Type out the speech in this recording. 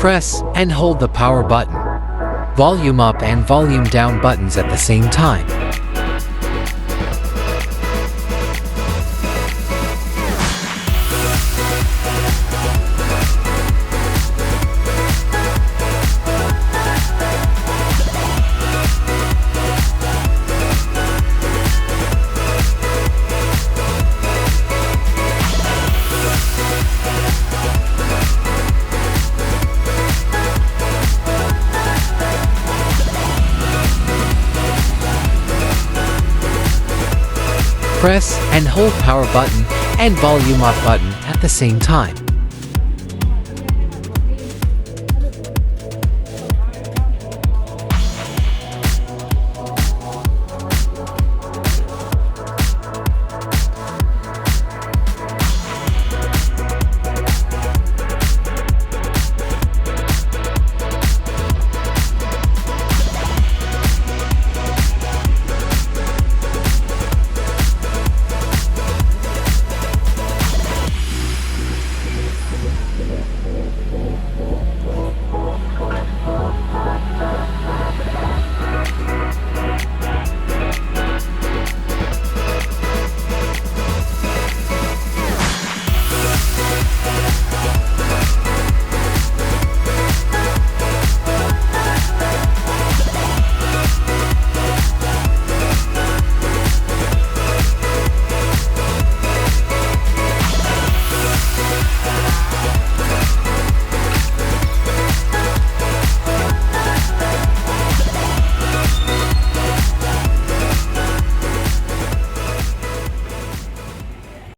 Press and hold the power button, volume up and volume down buttons at the same time. Press and hold power button and volume up button at the same time.